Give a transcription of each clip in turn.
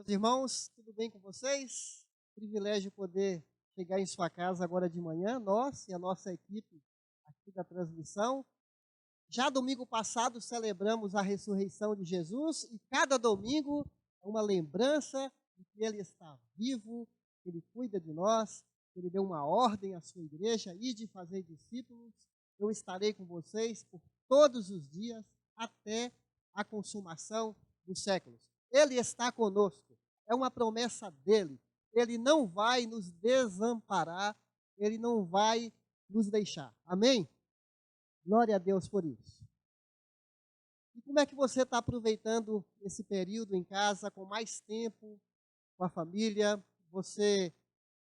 Meus irmãos, tudo bem com vocês? Privilégio poder chegar em sua casa agora de manhã, nós e a nossa equipe aqui da transmissão. Já domingo passado celebramos a ressurreição de Jesus e cada domingo é uma lembrança de que Ele está vivo, que Ele cuida de nós, que Ele deu uma ordem à sua igreja e de fazer discípulos. Eu estarei com vocês por todos os dias até a consumação dos séculos. Ele está conosco, é uma promessa dele. Ele não vai nos desamparar, ele não vai nos deixar. Amém? Glória a Deus por isso. E como é que você está aproveitando esse período em casa, com mais tempo, com a família? Você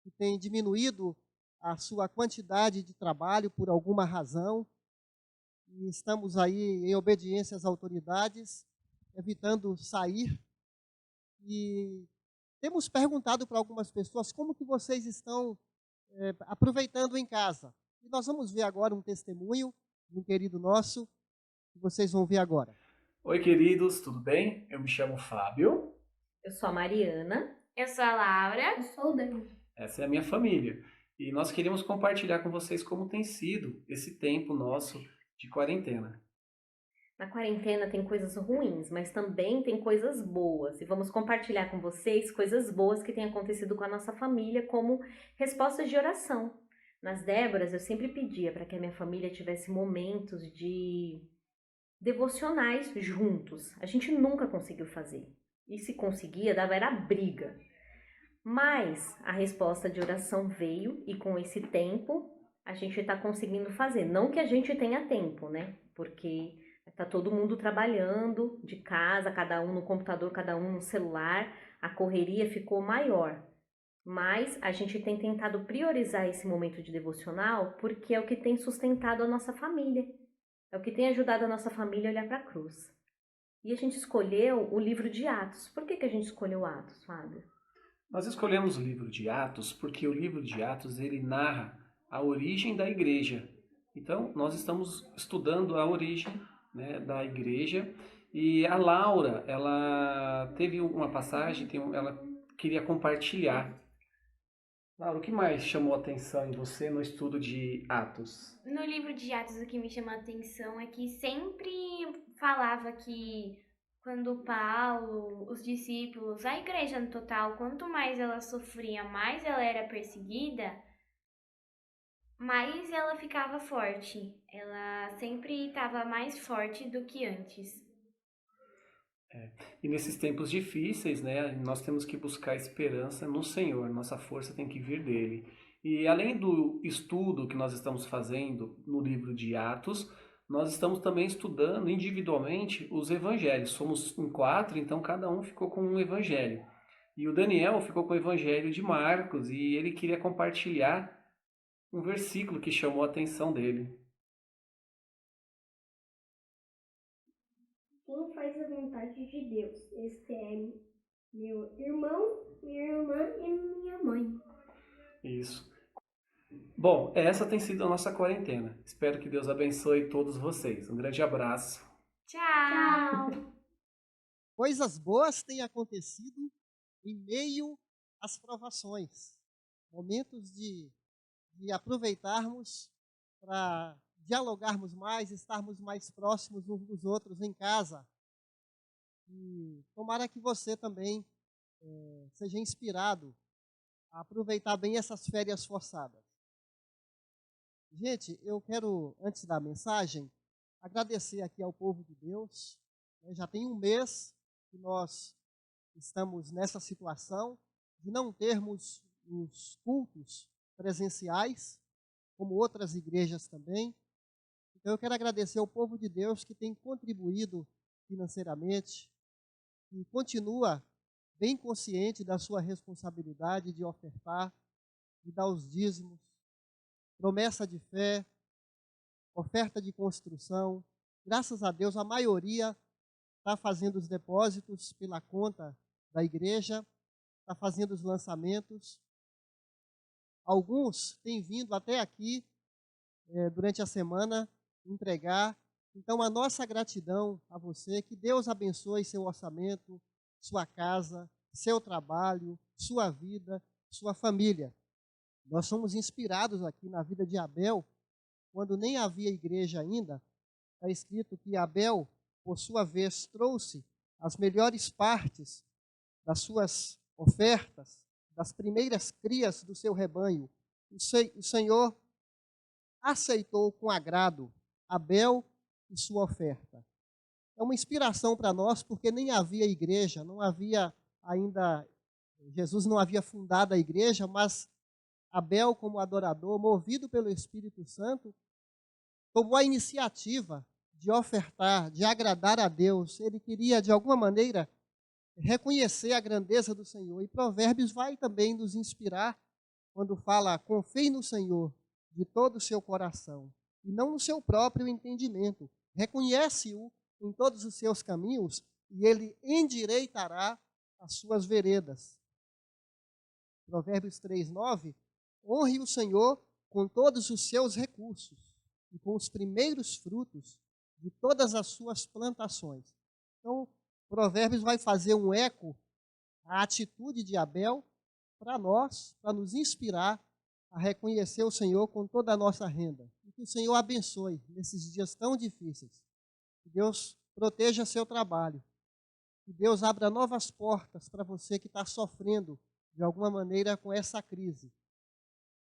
que tem diminuído a sua quantidade de trabalho por alguma razão, e estamos aí em obediência às autoridades, evitando sair. E temos perguntado para algumas pessoas como que vocês estão aproveitando em casa. E nós vamos ver agora um testemunho de um querido nosso, que vocês vão ver agora. Oi, queridos, tudo bem? Eu me chamo Fábio. Eu sou a Mariana. Eu sou a Laura. Eu sou o Dani. Essa é a minha família. E nós queríamos compartilhar com vocês como tem sido esse tempo nosso de quarentena. Na quarentena tem coisas ruins, mas também tem coisas boas. E vamos compartilhar com vocês coisas boas que têm acontecido com a nossa família, como respostas de oração. Nas Déboras, eu sempre pedia para que a minha família tivesse momentos de devocionais juntos. A gente nunca conseguiu fazer. E se conseguia, dava era briga. Mas a resposta de oração veio e com esse tempo a gente está conseguindo fazer. Não que a gente tenha tempo, né? Porque está todo mundo trabalhando de casa, cada um no computador, cada um no celular. A correria ficou maior. Mas a gente tem tentado priorizar esse momento de devocional porque é o que tem sustentado a nossa família. É o que tem ajudado a nossa família a olhar para a cruz. E a gente escolheu o livro de Atos. Por que a gente escolheu Atos, Fábio? Nós escolhemos o livro de Atos porque o livro de Atos ele narra a origem da igreja. Então, nós estamos estudando a origem, né, da igreja. E a Laura, ela teve uma passagem, ela queria compartilhar. Laura, o que mais chamou a atenção em você no estudo de Atos? No livro de Atos, o que me chamou a atenção é que sempre falava que quando Paulo, os discípulos, a igreja no total, quanto mais ela sofria, mais ela era perseguida, mais ela ficava forte. Ela sempre estava mais forte do que antes. E nesses tempos difíceis, né, nós temos que buscar esperança no Senhor, nossa força tem que vir dele. E além do estudo que nós estamos fazendo no livro de Atos, nós estamos também estudando individualmente os evangelhos. Somos em 4, então cada um ficou com um evangelho. E o Daniel ficou com o evangelho de Marcos e ele queria compartilhar um versículo que chamou a atenção dele. Quem faz a vontade de Deus? Este é meu irmão, minha irmã e minha mãe. Isso. Bom, essa tem sido a nossa quarentena. Espero que Deus abençoe todos vocês. Um grande abraço. Tchau! Coisas boas têm acontecido em meio às provações. Momentos de aproveitarmos para dialogarmos mais, estarmos mais próximos uns dos outros em casa. E tomara que você também seja inspirado a aproveitar bem essas férias forçadas. Gente, eu quero, antes da mensagem, agradecer aqui ao povo de Deus. Já tem um mês que nós estamos nessa situação de não termos os cultos presenciais, como outras igrejas também. Então eu quero agradecer ao povo de Deus que tem contribuído financeiramente e continua bem consciente da sua responsabilidade de ofertar, de dar os dízimos, promessa de fé, oferta de construção. Graças a Deus, a maioria está fazendo os depósitos pela conta da igreja, está fazendo os lançamentos. Alguns têm vindo até aqui durante a semana entregar. Então, a nossa gratidão a você, que Deus abençoe seu orçamento, sua casa, seu trabalho, sua vida, sua família. Nós somos inspirados aqui na vida de Abel, quando nem havia igreja ainda. Está escrito que Abel, por sua vez, trouxe as melhores partes das suas ofertas, das primeiras crias do seu rebanho. O Senhor aceitou com agrado Abel e sua oferta. É uma inspiração para nós, porque nem havia igreja, não havia ainda, Jesus não havia fundado a igreja, mas Abel, como adorador, movido pelo Espírito Santo, tomou a iniciativa de ofertar, de agradar a Deus. Ele queria, de alguma maneira, reconhecer a grandeza do Senhor. E Provérbios vai também nos inspirar quando fala: confie no Senhor de todo o seu coração e não no seu próprio entendimento. Reconhece-o em todos os seus caminhos e ele endireitará as suas veredas. Provérbios 3:9, honre o Senhor com todos os seus recursos e com os primeiros frutos de todas as suas plantações. Então, Provérbios vai fazer um eco à atitude de Abel para nós, para nos inspirar a reconhecer o Senhor com toda a nossa renda. E que o Senhor abençoe nesses dias tão difíceis. Que Deus proteja seu trabalho. Que Deus abra novas portas para você que está sofrendo, de alguma maneira, com essa crise.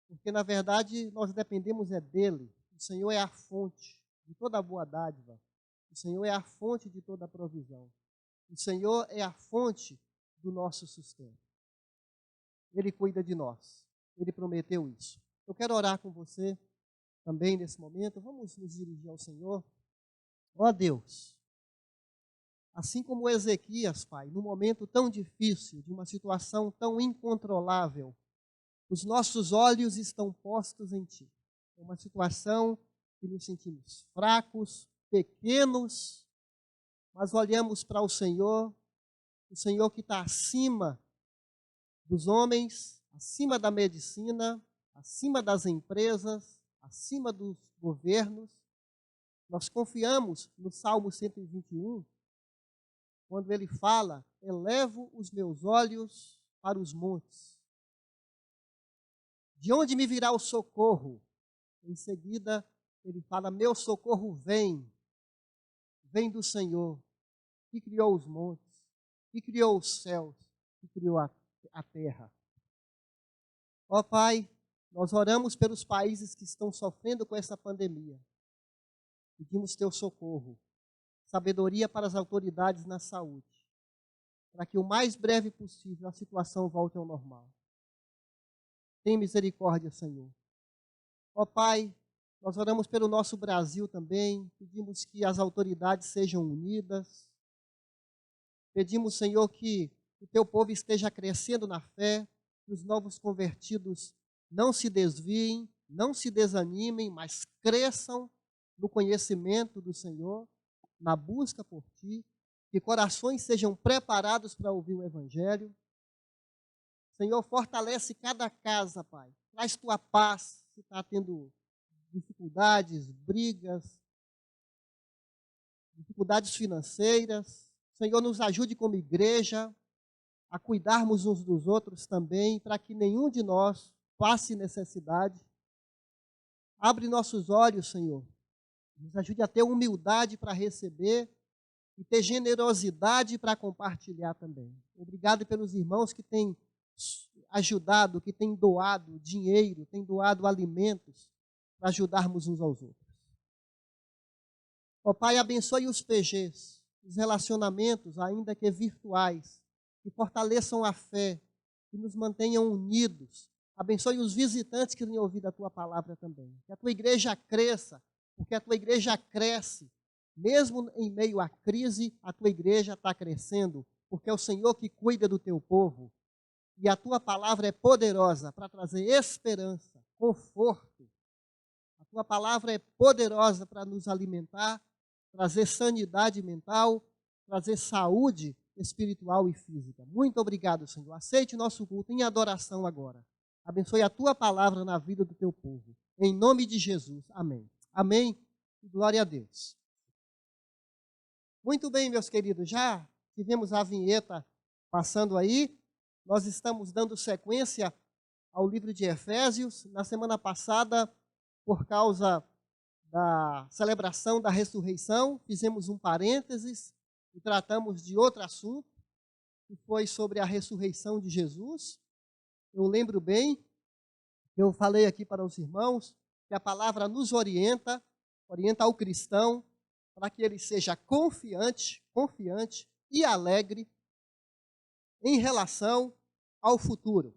Porque, na verdade, nós dependemos dEle. O Senhor é a fonte de toda a boa dádiva. O Senhor é a fonte de toda a provisão. O Senhor é a fonte do nosso sustento. Ele cuida de nós. Ele prometeu isso. Eu quero orar com você também nesse momento. Vamos nos dirigir ao Senhor. Ó Deus, assim como Ezequias, Pai, num momento tão difícil, de uma situação tão incontrolável, os nossos olhos estão postos em Ti. É uma situação que nos sentimos fracos, pequenos, mas olhamos para o Senhor que está acima dos homens, acima da medicina, acima das empresas, acima dos governos. Nós confiamos no Salmo 121, quando ele fala: elevo os meus olhos para os montes. De onde me virá o socorro? Em seguida, ele fala: meu socorro vem do Senhor, que criou os montes, que criou os céus, que criou a terra. Ó Pai, nós oramos pelos países que estão sofrendo com essa pandemia. Pedimos teu socorro, sabedoria para as autoridades na saúde, para que o mais breve possível a situação volte ao normal. Tem misericórdia, Senhor. Ó Pai, nós oramos pelo nosso Brasil também, pedimos que as autoridades sejam unidas. Pedimos, Senhor, que o teu povo esteja crescendo na fé, que os novos convertidos não se desviem, não se desanimem, mas cresçam no conhecimento do Senhor, na busca por Ti, que corações sejam preparados para ouvir o Evangelho. Senhor, fortalece cada casa, Pai. Traz Tua paz, se está tendo dificuldades, brigas, dificuldades financeiras. Senhor, nos ajude como igreja a cuidarmos uns dos outros também, para que nenhum de nós passe necessidade. Abre nossos olhos, Senhor. Nos ajude a ter humildade para receber e ter generosidade para compartilhar também. Obrigado pelos irmãos que têm ajudado, que têm doado dinheiro, têm doado alimentos para ajudarmos uns aos outros. Ó Pai, abençoe os PGs, os relacionamentos, ainda que virtuais, que fortaleçam a fé, que nos mantenham unidos. Abençoe os visitantes que têm ouvido a Tua palavra também. Que a Tua igreja cresça, porque a Tua igreja cresce. Mesmo em meio à crise, a Tua igreja está crescendo, porque é o Senhor que cuida do Teu povo. E a Tua palavra é poderosa para trazer esperança, conforto. A Tua palavra é poderosa para nos alimentar, trazer sanidade mental, trazer saúde espiritual e física. Muito obrigado, Senhor. Aceite o nosso culto em adoração agora. Abençoe a Tua palavra na vida do Teu povo. Em nome de Jesus. Amém. Amém. E glória a Deus. Muito bem, meus queridos. Já tivemos a vinheta passando aí, nós estamos dando sequência ao livro de Efésios. Na semana passada, por causa da celebração da ressurreição, fizemos um parênteses e tratamos de outro assunto, que foi sobre a ressurreição de Jesus. Eu lembro bem, eu falei aqui para os irmãos, que a palavra nos orienta ao cristão, para que ele seja confiante e alegre em relação ao futuro.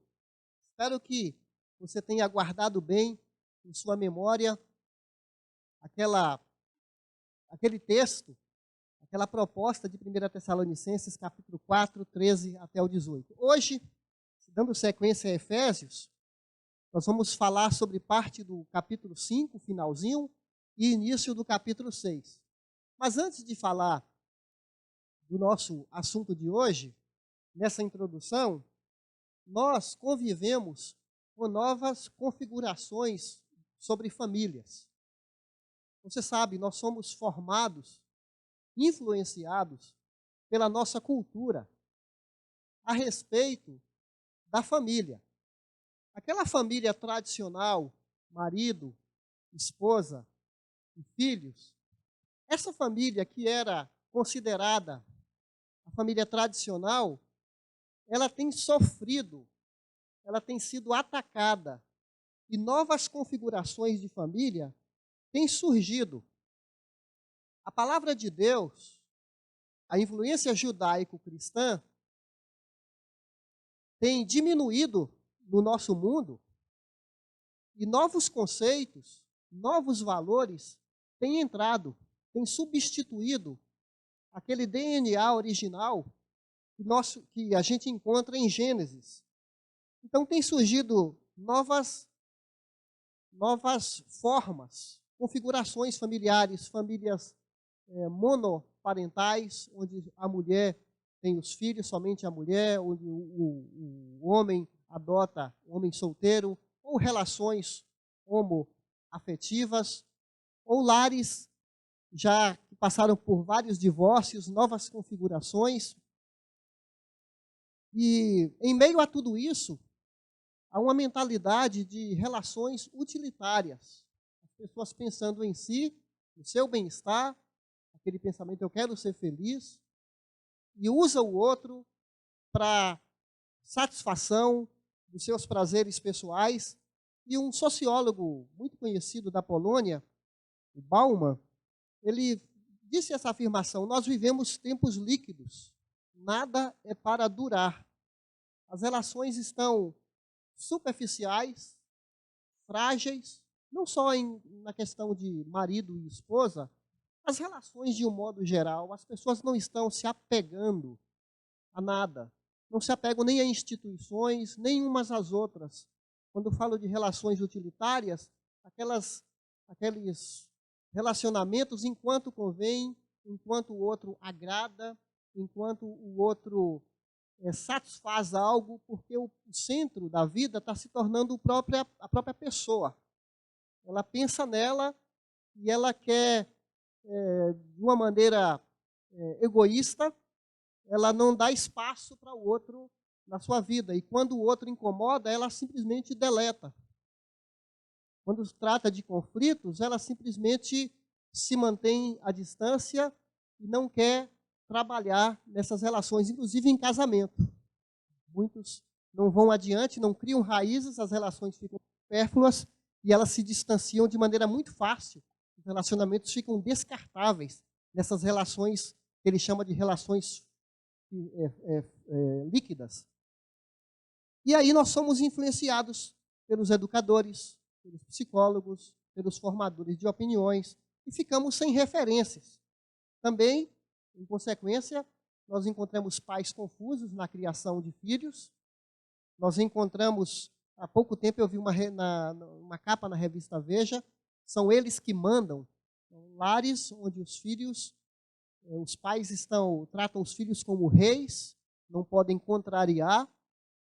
Espero que você tenha guardado bem em sua memória aquele texto, aquela proposta de 1 Tessalonicenses, capítulo 4, 13 até o 18. Hoje, dando sequência a Efésios, nós vamos falar sobre parte do capítulo 5, finalzinho, e início do capítulo 6. Mas antes de falar do nosso assunto de hoje, nessa introdução, nós convivemos com novas configurações sobre famílias. Você sabe, nós somos formados, influenciados pela nossa cultura a respeito da família. Aquela família tradicional, marido, esposa e filhos, essa família que era considerada a família tradicional, ela tem sofrido, ela tem sido atacada e novas configurações de família têm surgido. A palavra de Deus, a influência judaico-cristã, tem diminuído no nosso mundo e novos conceitos, novos valores têm entrado, têm substituído aquele DNA original que a gente encontra em Gênesis. Então, tem surgido novas formas, configurações familiares, famílias monoparentais, onde a mulher tem os filhos, somente a mulher, onde o homem adota o homem solteiro, ou relações homoafetivas, ou lares já que passaram por vários divórcios, novas configurações. E em meio a tudo isso, há uma mentalidade de relações utilitárias. As pessoas pensando em si, no seu bem-estar, aquele pensamento, eu quero ser feliz, e usa o outro para satisfação dos seus prazeres pessoais. E um sociólogo muito conhecido da Polônia, o Bauman, ele disse essa afirmação: nós vivemos tempos líquidos, nada é para durar. As relações estão superficiais, frágeis, não só na questão de marido e esposa, as relações de um modo geral, as pessoas não estão se apegando a nada, não se apegam nem a instituições, nem umas às outras. Quando eu falo de relações utilitárias, aqueles relacionamentos enquanto convém, enquanto o outro agrada, enquanto o outro satisfaz algo, porque o centro da vida está se tornando a própria pessoa. Ela pensa nela e ela quer, de uma maneira egoísta, ela não dá espaço para o outro na sua vida. E quando o outro incomoda, ela simplesmente deleta. Quando se trata de conflitos, ela simplesmente se mantém à distância e não quer trabalhar nessas relações, inclusive em casamento. Muitos não vão adiante, não criam raízes, as relações ficam supérfluas e elas se distanciam de maneira muito fácil. Os relacionamentos ficam descartáveis nessas relações que ele chama de relações líquidas. E aí nós somos influenciados pelos educadores, pelos psicólogos, pelos formadores de opiniões e ficamos sem referências. Também, em consequência, nós encontramos pais confusos na criação de filhos. Nós encontramos, há pouco tempo eu vi uma capa na revista Veja, são eles que mandam, lares onde os pais tratam os filhos como reis, não podem contrariar,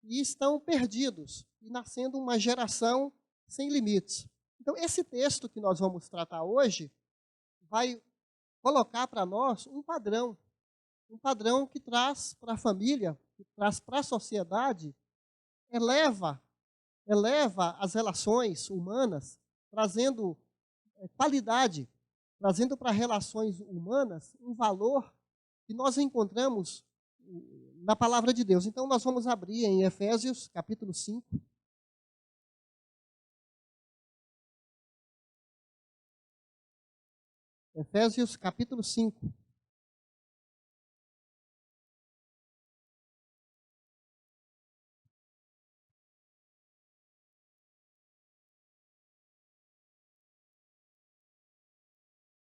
e estão perdidos, e nascendo uma geração sem limites. Então, esse texto que nós vamos tratar hoje vai colocar para nós um padrão que traz para a família que traz para a sociedade, eleva as relações humanas, trazendo qualidade, trazendo para relações humanas um valor que nós encontramos na palavra de Deus. Então, nós vamos abrir em Efésios, capítulo 5. Efésios, capítulo 5.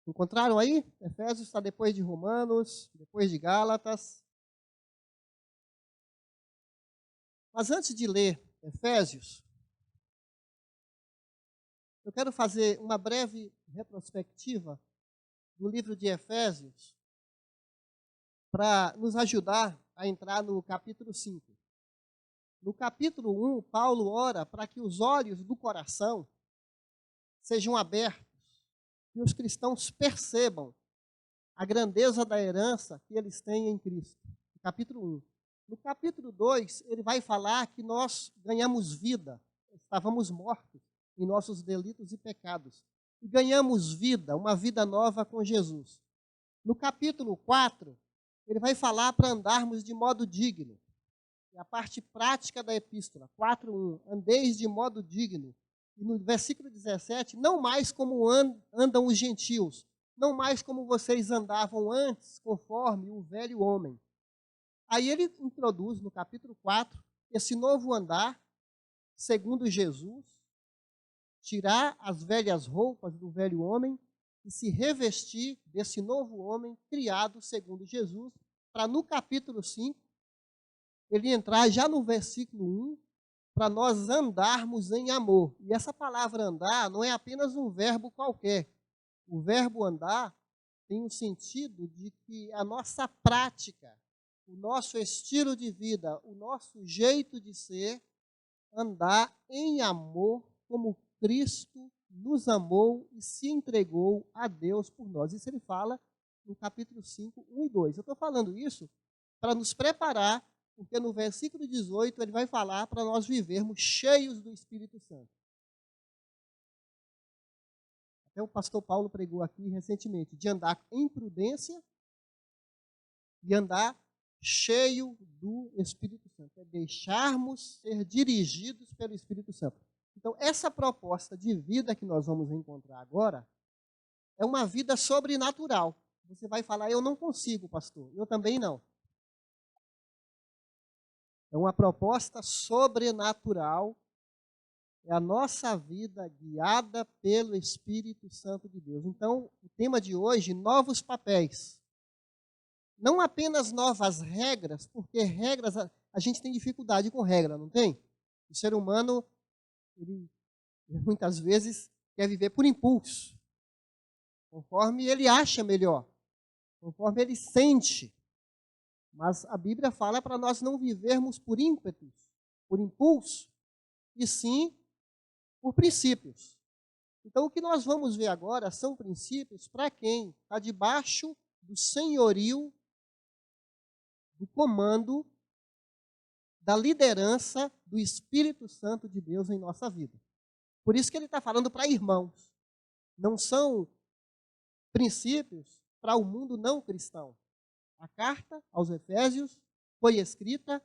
Encontraram aí? Efésios está depois de Romanos, depois de Gálatas. Mas antes de ler Efésios, eu quero fazer uma breve retrospectiva do livro de Efésios para nos ajudar a entrar no capítulo 5. No capítulo 1, Paulo ora para que os olhos do coração sejam abertos e os cristãos percebam a grandeza da herança que eles têm em Cristo. No capítulo 1. No capítulo 2, ele vai falar que nós ganhamos vida, estávamos mortos em nossos delitos e pecados, e ganhamos vida, uma vida nova com Jesus. No capítulo 4, ele vai falar para andarmos de modo digno. É a parte prática da epístola, 4:1, andeis de modo digno. E no versículo 17, não mais como andam os gentios, não mais como vocês andavam antes, conforme o velho homem. Aí ele introduz no capítulo 4 esse novo andar, segundo Jesus, tirar as velhas roupas do velho homem e se revestir desse novo homem criado segundo Jesus, para no capítulo 5, ele entrar já no versículo 1, para nós andarmos em amor. E essa palavra andar não é apenas um verbo qualquer. O verbo andar tem o sentido de que a nossa prática, o nosso estilo de vida, o nosso jeito de ser, andar em amor como Cristo nos amou e se entregou a Deus por nós. Isso ele fala no capítulo 5, 1 e 2. Eu estou falando isso para nos preparar, porque no versículo 18 ele vai falar para nós vivermos cheios do Espírito Santo. Até o pastor Paulo pregou aqui recentemente, de andar em prudência e andar cheio do Espírito Santo. É deixarmos ser dirigidos pelo Espírito Santo. Então, essa proposta de vida que nós vamos encontrar agora é uma vida sobrenatural. Você vai falar, eu não consigo, pastor. Eu também não. É uma proposta sobrenatural. É a nossa vida guiada pelo Espírito Santo de Deus. Então, o tema de hoje, novos papéis. Não apenas novas regras, porque regras, a gente tem dificuldade com regra, não tem? O ser humano, ele muitas vezes quer viver por impulso, conforme ele acha melhor, conforme ele sente. Mas a Bíblia fala para nós não vivermos por ímpetos, por impulso, e sim por princípios. Então, o que nós vamos ver agora são princípios para quem está debaixo do senhorio, do comando, da liderança do Espírito Santo de Deus em nossa vida. Por isso que ele está falando para irmãos. Não são princípios para o mundo não cristão. A carta aos Efésios foi escrita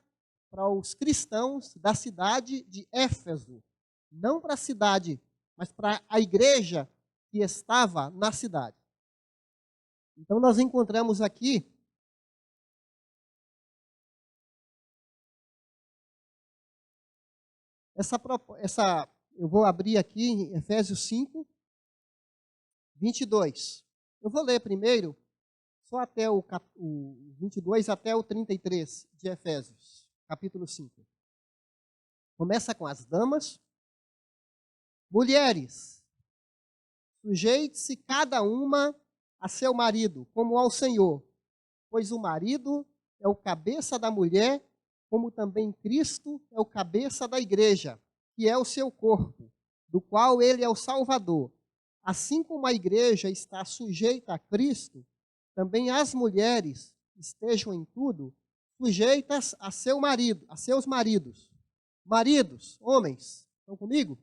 para os cristãos da cidade de Éfeso. Não para a cidade, mas para a igreja que estava na cidade. Então, nós encontramos aqui eu vou abrir aqui em Efésios 5, 22. Eu vou ler primeiro, só até o 22 até o 33 de Efésios, capítulo 5. Começa com as damas. Mulheres, sujeite-se cada uma a seu marido, como ao Senhor, pois o marido é o cabeça da mulher, como também Cristo é o cabeça da igreja, que é o seu corpo, do qual ele é o Salvador. Assim como a igreja está sujeita a Cristo, também as mulheres estejam em tudo sujeitas a seu marido, a seus maridos. Maridos, homens, estão comigo?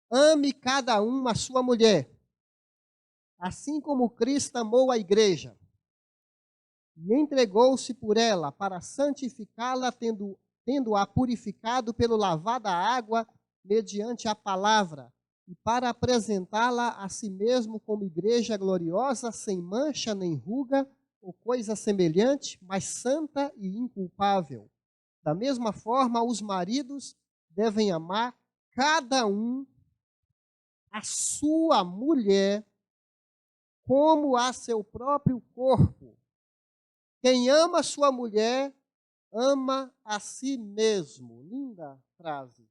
Ame cada um a sua mulher, assim como Cristo amou a igreja e entregou-se por ela para santificá-la, tendo-a purificado pelo lavar da água mediante a palavra, e para apresentá-la a si mesmo como igreja gloriosa, sem mancha nem ruga, ou coisa semelhante, mas santa e inculpável. Da mesma forma, os maridos devem amar cada um a sua mulher como a seu próprio corpo. Quem ama sua mulher, ama a si mesmo. Linda frase.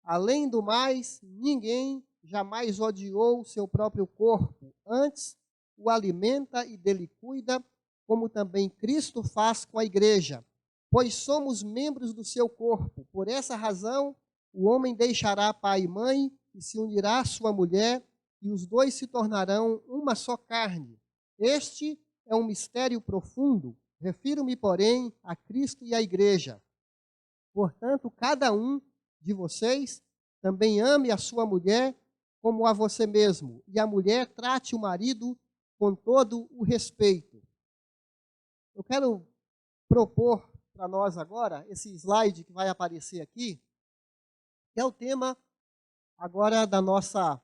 Além do mais, ninguém jamais odiou seu próprio corpo. Antes, o alimenta e dele cuida, como também Cristo faz com a igreja, pois somos membros do seu corpo. Por essa razão, o homem deixará pai e mãe e se unirá à sua mulher, e os dois se tornarão uma só carne. Este é um mistério profundo. Refiro-me, porém, a Cristo e à igreja. Portanto, cada um de vocês também ame a sua mulher como a você mesmo, e a mulher trate o marido com todo o respeito. Eu quero propor para nós agora esse slide que vai aparecer aqui, que é o tema agora da nossa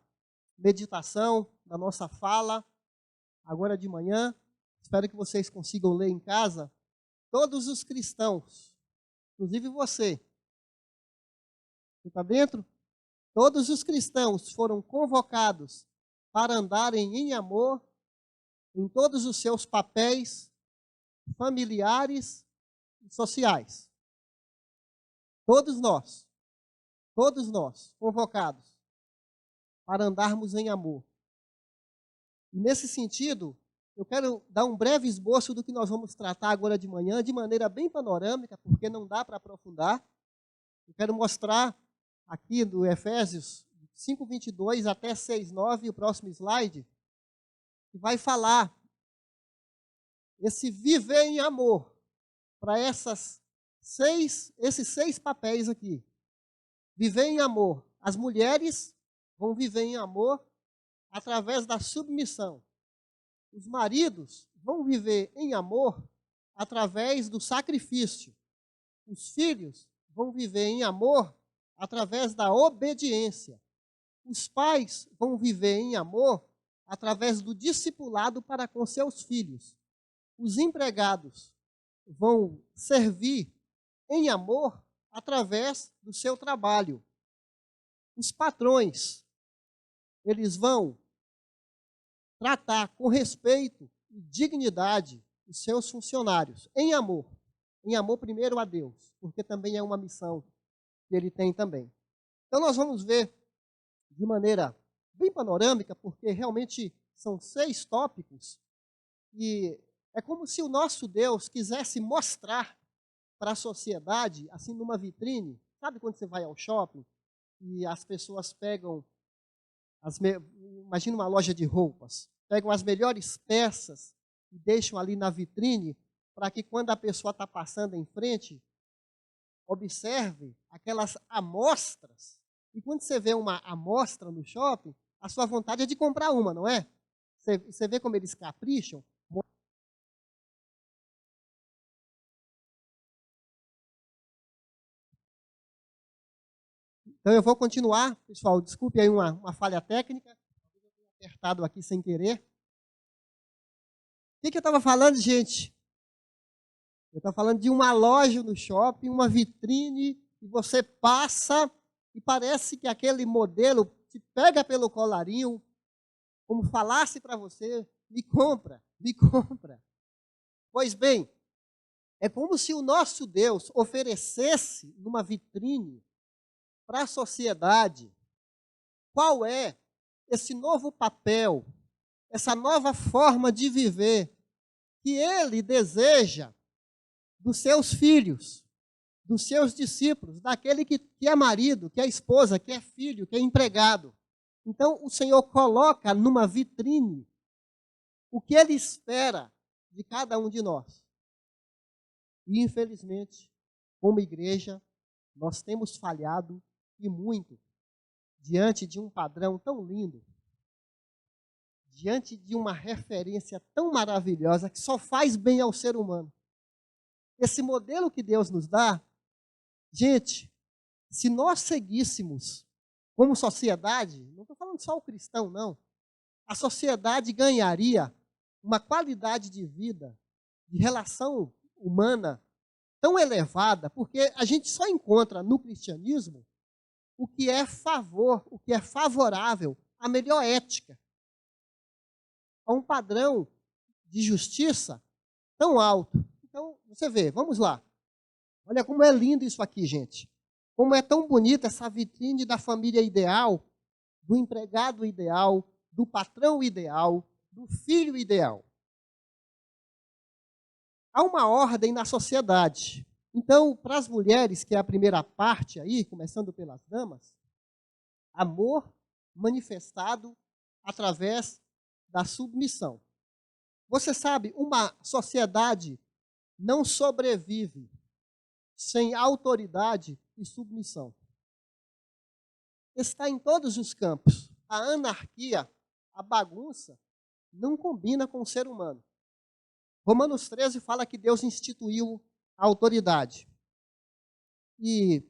meditação, da nossa fala, agora de manhã. Espero que vocês consigam ler em casa. Todos os cristãos, inclusive você está dentro? Todos os cristãos foram convocados para andarem em amor em todos os seus papéis familiares e sociais. Todos nós convocados para andarmos em amor. E nesse sentido, eu quero dar um breve esboço do que nós vamos tratar agora de manhã, de maneira bem panorâmica, porque não dá para aprofundar. Eu quero mostrar aqui do Efésios 5:22 até 6:9, o próximo slide, que vai falar esse viver em amor para esses seis papéis aqui. Viver em amor. As mulheres vão viver em amor através da submissão. Os maridos vão viver em amor através do sacrifício. Os filhos vão viver em amor através da obediência. Os pais vão viver em amor através do discipulado para com seus filhos. Os empregados vão servir em amor através do seu trabalho. Os patrões, eles vão tratar com respeito e dignidade os seus funcionários, em amor. Em amor primeiro a Deus, porque também é uma missão que ele tem também. Então nós vamos ver de maneira bem panorâmica, porque realmente são 6 tópicos, e é como se o nosso Deus quisesse mostrar para a sociedade, assim numa vitrine. Sabe quando você vai ao shopping e as pessoas pegam, imagina uma loja de roupas, pegam as melhores peças e deixam ali na vitrine, para que quando a pessoa está passando em frente, observe aquelas amostras. E quando você vê uma amostra no shopping, a sua vontade é de comprar uma, não é? Você vê como eles capricham. Então eu vou continuar, pessoal, desculpe aí uma falha técnica, eu tenho apertado aqui sem querer. O que eu estava falando, gente? Eu estava falando de uma loja no shopping, uma vitrine, e você passa e parece que aquele modelo te pega pelo colarinho, como falasse para você, me compra, me compra. Pois bem, é como se o nosso Deus oferecesse numa vitrine para a sociedade qual é esse novo papel, essa nova forma de viver que Ele deseja dos seus filhos, dos seus discípulos, daquele que é marido, que é esposa, que é filho, que é empregado. Então, o Senhor coloca numa vitrine o que Ele espera de cada um de nós. E, infelizmente, como igreja, nós temos falhado e muito diante de um padrão tão lindo, diante de uma referência tão maravilhosa que só faz bem ao ser humano. Esse modelo que Deus nos dá, gente, se nós seguíssemos como sociedade, não estou falando só o cristão, não, a sociedade ganharia uma qualidade de vida, de relação humana tão elevada, porque a gente só encontra no cristianismo o que é o que é favorável à melhor ética, a um padrão de justiça tão alto. Então, você vê, vamos lá. Olha como é lindo isso aqui, gente. Como é tão bonita essa vitrine da família ideal, do empregado ideal, do patrão ideal, do filho ideal. Há uma ordem na sociedade. Então, para as mulheres, que é a primeira parte aí, começando pelas damas, amor manifestado através da submissão. Você sabe, uma sociedade não sobrevive sem autoridade e submissão. Está em todos os campos. A anarquia, a bagunça, não combina com o ser humano. Romanos 13 fala que Deus instituiu a autoridade. E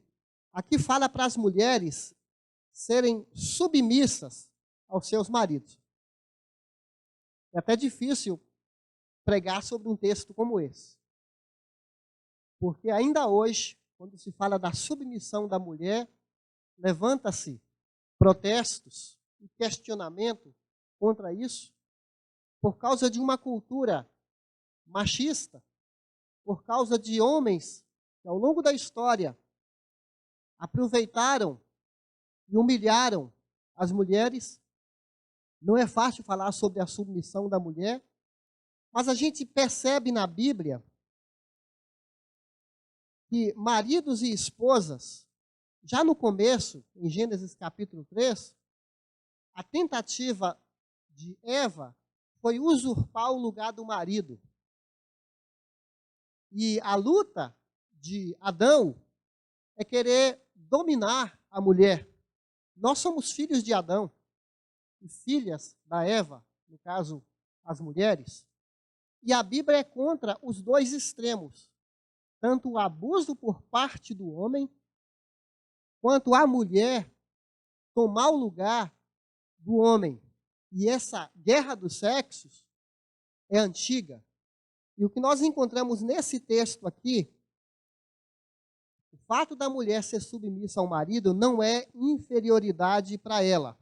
aqui fala para as mulheres serem submissas aos seus maridos. É até difícil pregar sobre um texto como esse. Porque ainda hoje, quando se fala da submissão da mulher, levanta-se protestos e questionamento contra isso, por causa de uma cultura machista, por causa de homens que ao longo da história aproveitaram e humilharam as mulheres. Não é fácil falar sobre a submissão da mulher, mas a gente percebe na Bíblia que maridos e esposas, já no começo, em Gênesis capítulo 3, a tentativa de Eva foi usurpar o lugar do marido. E a luta de Adão é querer dominar a mulher. Nós somos filhos de Adão e filhas da Eva, no caso, as mulheres. E a Bíblia é contra os dois extremos, tanto o abuso por parte do homem, quanto a mulher tomar o lugar do homem. E essa guerra dos sexos é antiga. E o que nós encontramos nesse texto aqui, o fato da mulher ser submissa ao marido não é inferioridade para ela.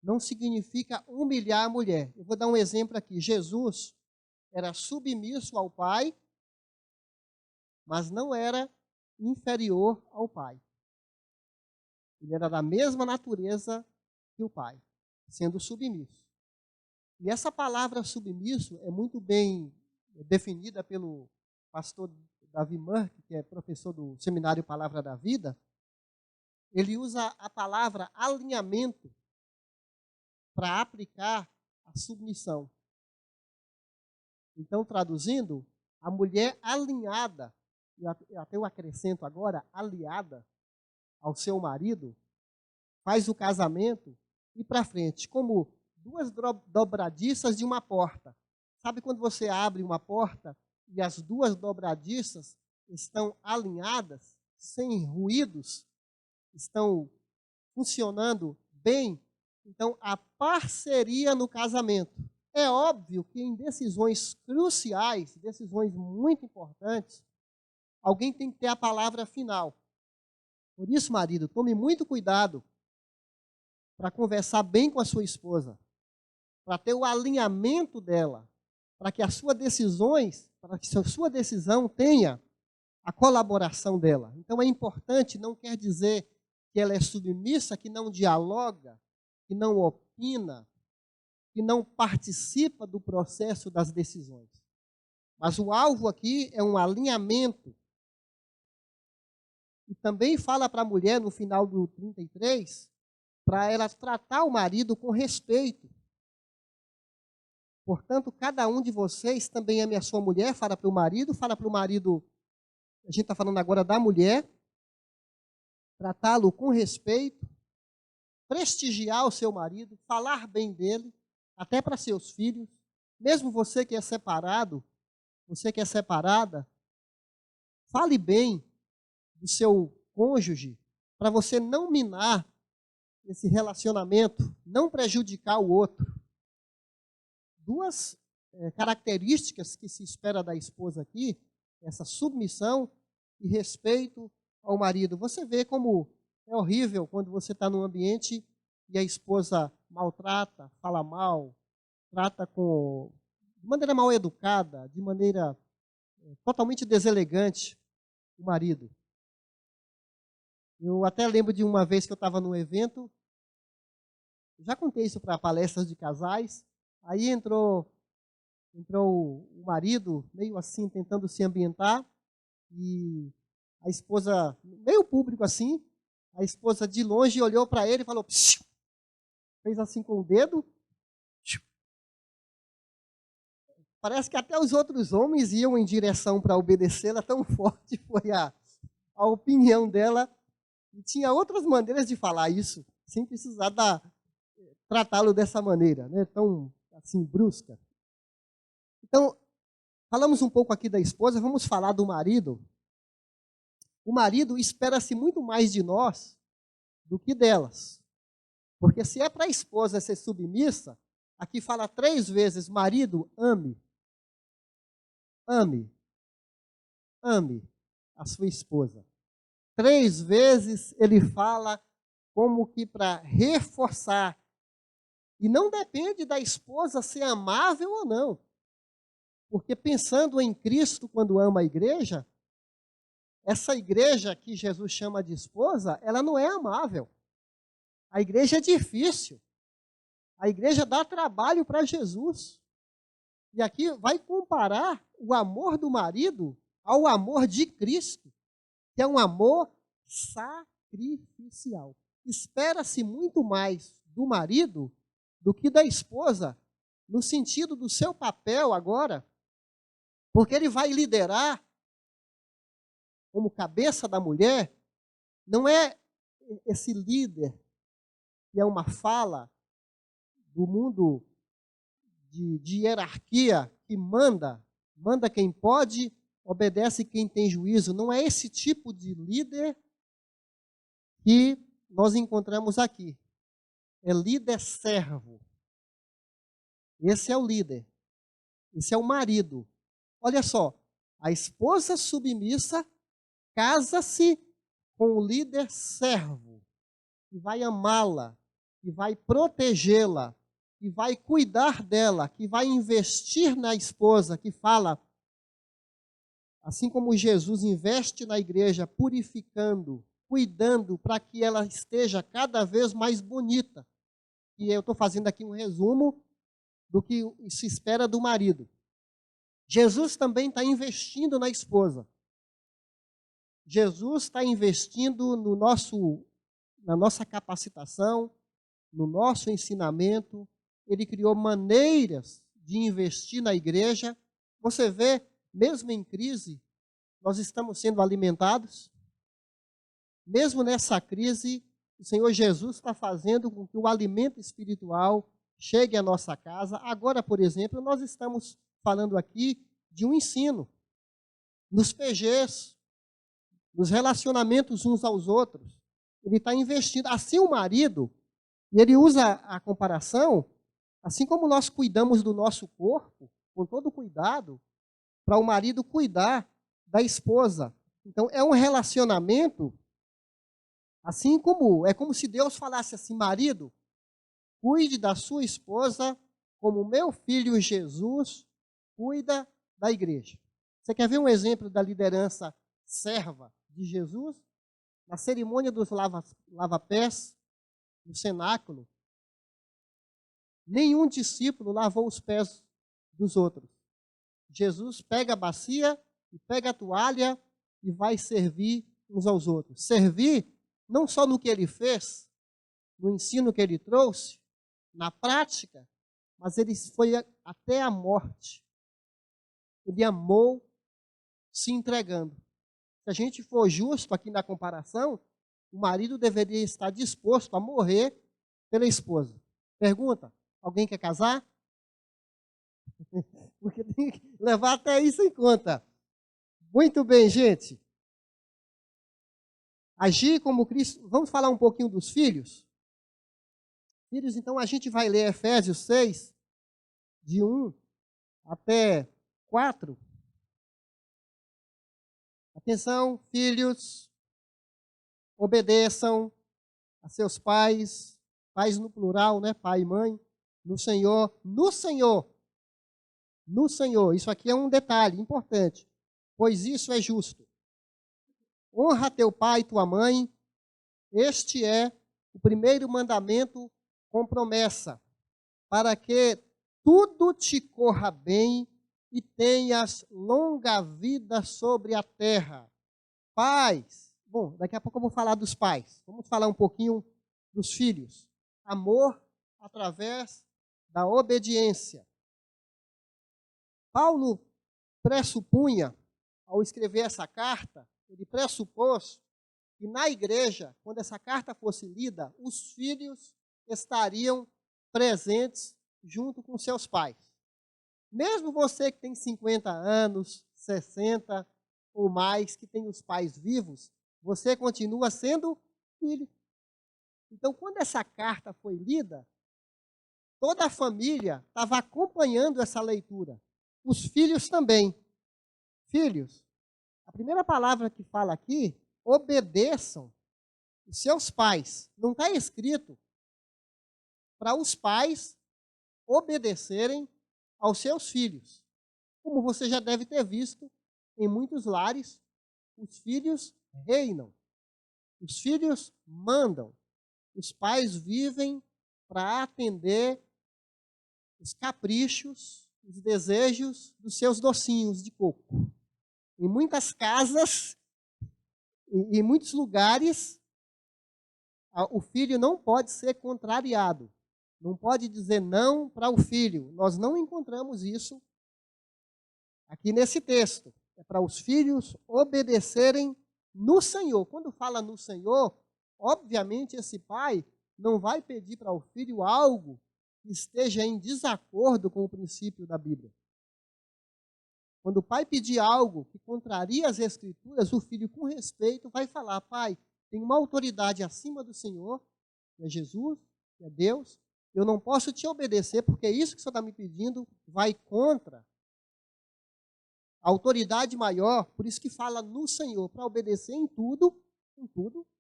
Não significa humilhar a mulher. Eu vou dar um exemplo aqui. Jesus era submisso ao Pai, mas não era inferior ao Pai. Ele era da mesma natureza que o Pai, sendo submisso. E essa palavra submisso é muito bem definida pelo pastor Davi Murk, que é professor do Seminário Palavra da Vida. Ele usa a palavra alinhamento para aplicar a submissão. Então, traduzindo, a mulher alinhada, e até eu acrescento agora, aliada ao seu marido, faz o casamento e para frente, como duas dobradiças de uma porta. Sabe quando você abre uma porta e as duas dobradiças estão alinhadas, sem ruídos, estão funcionando bem? Então, a parceria no casamento. É óbvio que em decisões cruciais, decisões muito importantes, alguém tem que ter a palavra final. Por isso, marido, tome muito cuidado para conversar bem com a sua esposa, para ter o alinhamento dela, para que a sua decisão tenha a colaboração dela. Então é importante, não quer dizer que ela é submissa, que não dialoga, que não opina, que não participa do processo das decisões. Mas o alvo aqui é um alinhamento. E também fala para a mulher, no final do 33, para ela tratar o marido com respeito. Portanto, cada um de vocês também ame a sua mulher, fala para o marido a gente está falando agora da mulher, tratá-lo com respeito, prestigiar o seu marido, falar bem dele, até para seus filhos. Mesmo você que é separado, você que é separada, fale bem do seu cônjuge, para você não minar esse relacionamento, não prejudicar o outro. Duas características que se espera da esposa aqui, essa submissão e respeito ao marido. Você vê como é horrível quando você está num ambiente e a esposa maltrata, fala mal, trata de maneira mal educada, de maneira totalmente deselegante o marido. Eu até lembro de uma vez que eu estava num evento, já contei isso para palestras de casais, aí entrou o marido, meio assim, tentando se ambientar, e a esposa, meio público assim, a esposa de longe olhou para ele e falou, psiu, fez assim com o dedo, psiu. Parece que até os outros homens iam em direção para obedecê-la, tão forte foi a opinião dela, e tinha outras maneiras de falar isso, sem precisar tratá-lo dessa maneira, né, tão assim, brusca. Então, falamos um pouco aqui da esposa, vamos falar do marido. O marido espera-se muito mais de nós do que delas. Porque se é para a esposa ser submissa, aqui fala 3 vezes, marido, ame. Ame. Ame a sua esposa. 3 vezes ele fala como que para reforçar. E não depende da esposa ser amável ou não. Porque pensando em Cristo quando ama a igreja, essa igreja que Jesus chama de esposa, ela não é amável. A igreja é difícil. A igreja dá trabalho para Jesus. E aqui vai comparar o amor do marido ao amor de Cristo, que é um amor sacrificial. Espera-se muito mais do marido do que da esposa, no sentido do seu papel agora, porque ele vai liderar como cabeça da mulher, não é esse líder que é uma fala do mundo de hierarquia que manda quem pode, obedece quem tem juízo. Não é esse tipo de líder que nós encontramos aqui. É líder servo. Esse é o líder. Esse é o marido. Olha só, a esposa submissa casa-se com o líder servo, que vai amá-la, que vai protegê-la, que vai cuidar dela, que vai investir na esposa, que fala, assim como Jesus investe na igreja, purificando, cuidando para que ela esteja cada vez mais bonita. E eu estou fazendo aqui um resumo do que se espera do marido. Jesus também está investindo na esposa. Jesus está investindo na nossa capacitação, no nosso ensinamento. Ele criou maneiras de investir na igreja. Você vê, mesmo em crise, nós estamos sendo alimentados. Mesmo nessa crise, o Senhor Jesus está fazendo com que o alimento espiritual chegue à nossa casa. Agora, por exemplo, nós estamos falando aqui de um ensino nos PGs, nos relacionamentos uns aos outros. Ele está investindo. Assim o marido, e ele usa a comparação, assim como nós cuidamos do nosso corpo, com todo cuidado, para o marido cuidar da esposa. Então, é um relacionamento, assim como, é como se Deus falasse assim, marido, cuide da sua esposa como meu filho Jesus cuida da igreja. Você quer ver um exemplo da liderança serva de Jesus? Na cerimônia dos lava-pés, no cenáculo, nenhum discípulo lavou os pés dos outros. Jesus pega a bacia e pega a toalha e vai servir uns aos outros. Servir não só no que ele fez, no ensino que ele trouxe, na prática, mas ele foi até a morte. Ele amou se entregando. Se a gente for justo aqui na comparação, o marido deveria estar disposto a morrer pela esposa. Pergunta, alguém quer casar? Porque tem que levar até isso em conta. Muito bem, gente. Agir como Cristo. Vamos falar um pouquinho dos filhos? Filhos, então a gente vai ler Efésios 6, de 1 até 4. Atenção, filhos, obedeçam a seus pais, pais no plural, né? Pai e mãe, no Senhor, no Senhor. No Senhor. Isso aqui é um detalhe importante, pois isso é justo. Honra teu pai e tua mãe. Este é o primeiro mandamento com promessa, para que tudo te corra bem e tenhas longa vida sobre a terra. Pais, bom, daqui a pouco eu vou falar dos pais. Vamos falar um pouquinho dos filhos. Amor através da obediência. Paulo pressupunha, ao escrever essa carta, ele pressupôs que na igreja, quando essa carta fosse lida, os filhos estariam presentes junto com seus pais. Mesmo você que tem 50 anos, 60 ou mais, que tem os pais vivos, você continua sendo filho. Então, quando essa carta foi lida, toda a família estava acompanhando essa leitura. Os filhos também. Filhos, a primeira palavra que fala aqui, obedeçam os seus pais. Não está escrito para os pais obedecerem aos seus filhos. Como você já deve ter visto, em muitos lares, os filhos reinam. Os filhos mandam. Os pais vivem para atender os caprichos, os desejos dos seus docinhos de coco. Em muitas casas, em muitos lugares, o filho não pode ser contrariado. Não pode dizer não para o filho. Nós não encontramos isso aqui nesse texto. É para os filhos obedecerem no Senhor. Quando fala no Senhor, obviamente esse pai não vai pedir para o filho algo que esteja em desacordo com o princípio da Bíblia. Quando o pai pedir algo que contraria as Escrituras, o filho, com respeito, vai falar: pai, tem uma autoridade acima do Senhor, que é Jesus, que é Deus, eu não posso te obedecer, porque isso que o Senhor está me pedindo vai contra a autoridade maior, por isso que fala no Senhor, para obedecer em tudo,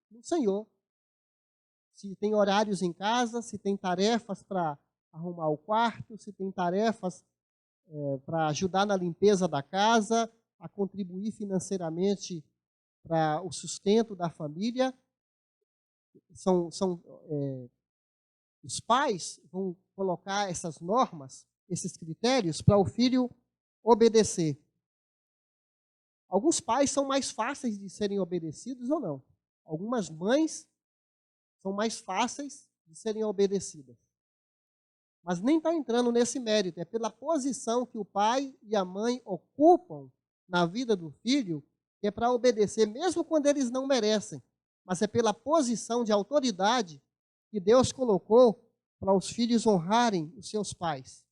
no Senhor. Se tem horários em casa, se tem tarefas para arrumar o quarto, se tem tarefas para ajudar na limpeza da casa, a contribuir financeiramente para o sustento da família, os pais vão colocar essas normas, esses critérios, para o filho obedecer. Alguns pais são mais fáceis de serem obedecidos ou não. Algumas mães são mais fáceis de serem obedecidas. Mas nem está entrando nesse mérito. É pela posição que o pai e a mãe ocupam na vida do filho, que é para obedecer, mesmo quando eles não merecem. Mas é pela posição de autoridade que Deus colocou para os filhos honrarem os seus pais.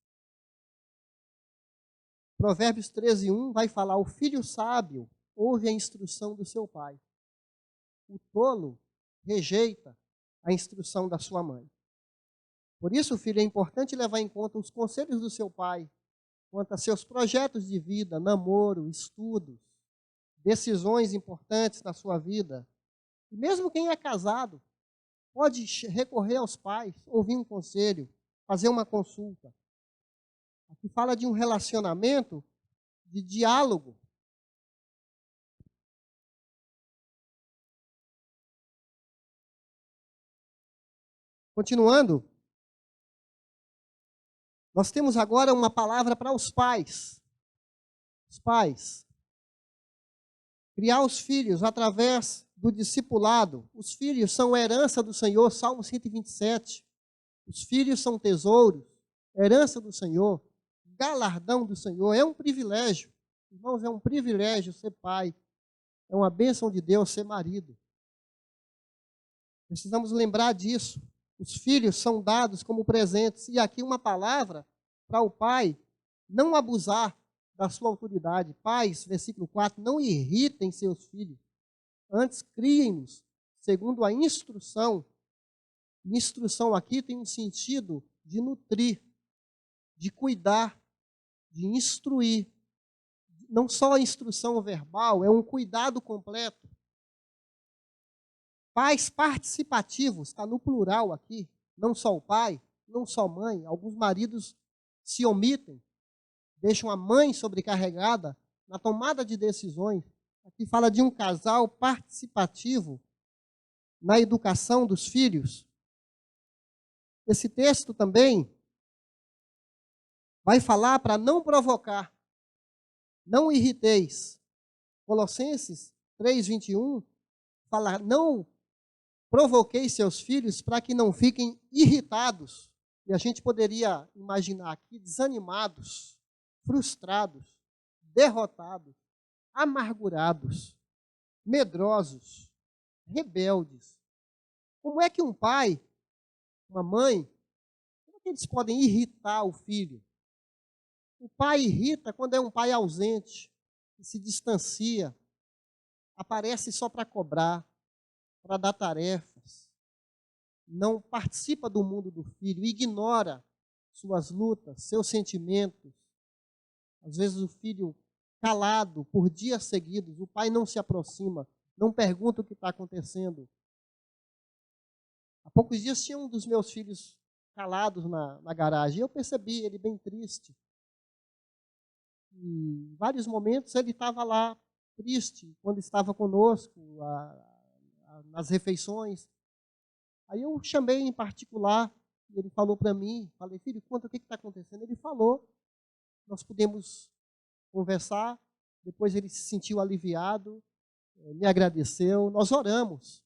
Provérbios 13:1 vai falar: o filho sábio ouve a instrução do seu pai. O tolo rejeita a instrução da sua mãe. Por isso, filho, é importante levar em conta os conselhos do seu pai quanto a seus projetos de vida, namoro, estudos, decisões importantes na sua vida. E mesmo quem é casado pode recorrer aos pais, ouvir um conselho, fazer uma consulta. Aqui fala de um relacionamento de diálogo. Continuando, nós temos agora uma palavra para os pais. Os pais. Criar os filhos através do discipulado. Os filhos são herança do Senhor, Salmo 127. Os filhos são tesouros, herança do Senhor, galardão do Senhor. É um privilégio. Irmãos, é um privilégio ser pai. É uma bênção de Deus ser marido. Precisamos lembrar disso. Os filhos são dados como presentes. E aqui uma palavra para o pai não abusar da sua autoridade. Pais, versículo 4, não irritem seus filhos. Antes, criem-nos segundo a instrução. Instrução aqui tem um sentido de nutrir, de cuidar, de instruir. Não só a instrução verbal, é um cuidado completo. Pais participativos, está no plural aqui, não só o pai, não só a mãe. Alguns maridos se omitem, deixam a mãe sobrecarregada na tomada de decisões. Aqui fala de um casal participativo na educação dos filhos. Esse texto também vai falar para não provocar, não irriteis. Colossenses 3:21 fala, não provoquei seus filhos para que não fiquem irritados. E a gente poderia imaginar aqui desanimados, frustrados, derrotados, amargurados, medrosos, rebeldes. Como é que um pai, uma mãe, como é que eles podem irritar o filho? O pai irrita quando é um pai ausente, que se distancia, aparece só para cobrar, para dar tarefas, não participa do mundo do filho, ignora suas lutas, seus sentimentos. Às vezes o filho calado por dias seguidos, o pai não se aproxima, não pergunta o que está acontecendo. Há poucos dias tinha um dos meus filhos calados na garagem, e eu percebi ele bem triste. E em vários momentos ele estava lá, triste, quando estava conosco, nas refeições. Aí eu chamei em particular, e ele falou para mim, falei, filho, conta o que está acontecendo. Ele falou, nós pudemos conversar, depois ele se sentiu aliviado, me agradeceu, nós oramos.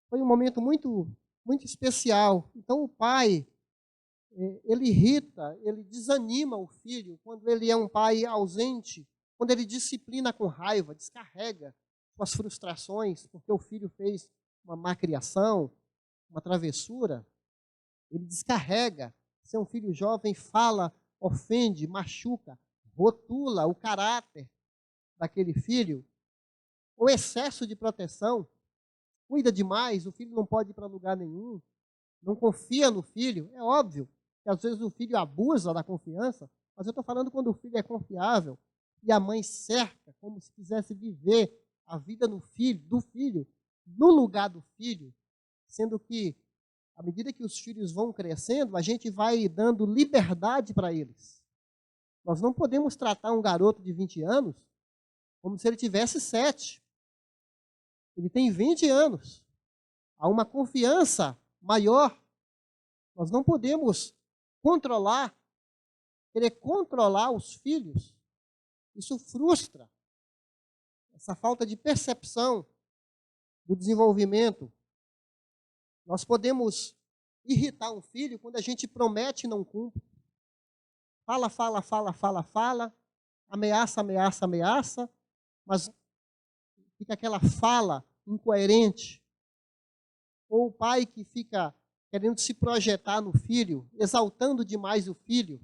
Foi um momento muito, muito especial. Então o pai, ele irrita, ele desanima o filho quando ele é um pai ausente, quando ele disciplina com raiva, descarrega suas frustrações, porque o filho fez uma má criação, uma travessura, ele descarrega. Se é um filho jovem, fala, ofende, machuca, rotula o caráter daquele filho. O excesso de proteção, cuida demais, o filho não pode ir para lugar nenhum, não confia no filho. É óbvio que às vezes o filho abusa da confiança, mas eu estou falando quando o filho é confiável e a mãe cerca, como se quisesse viver a vida do filho, no lugar do filho, sendo que, à medida que os filhos vão crescendo, a gente vai dando liberdade para eles. Nós não podemos tratar um garoto de 20 anos como se ele tivesse 7. Ele tem 20 anos. Há uma confiança maior. Nós não podemos querer controlar os filhos. Isso frustra. Essa falta de percepção do desenvolvimento. Nós podemos irritar um filho quando a gente promete e não cumpre. Fala, ameaça, mas fica aquela fala incoerente. Ou o pai que fica querendo se projetar no filho, exaltando demais o filho,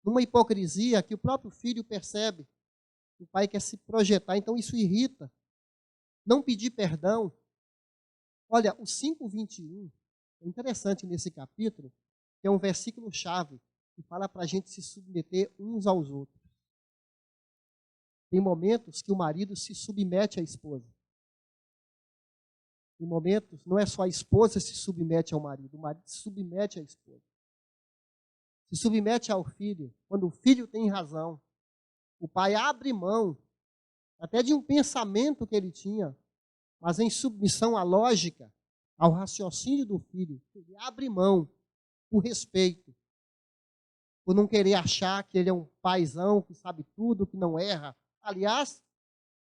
numa hipocrisia que o próprio filho percebe. O pai quer se projetar, então isso irrita. Não pedir perdão. Olha, o 5:21 é interessante nesse capítulo, que é um versículo-chave, que fala para a gente se submeter uns aos outros. Tem momentos que o marido se submete à esposa. Tem momentos, não é só a esposa se submete ao marido, o marido se submete à esposa. Se submete ao filho, quando o filho tem razão. O pai abre mão, até de um pensamento que ele tinha, mas em submissão à lógica, ao raciocínio do filho. Ele abre mão, por respeito, por não querer achar que ele é um paizão, que sabe tudo, que não erra. Aliás,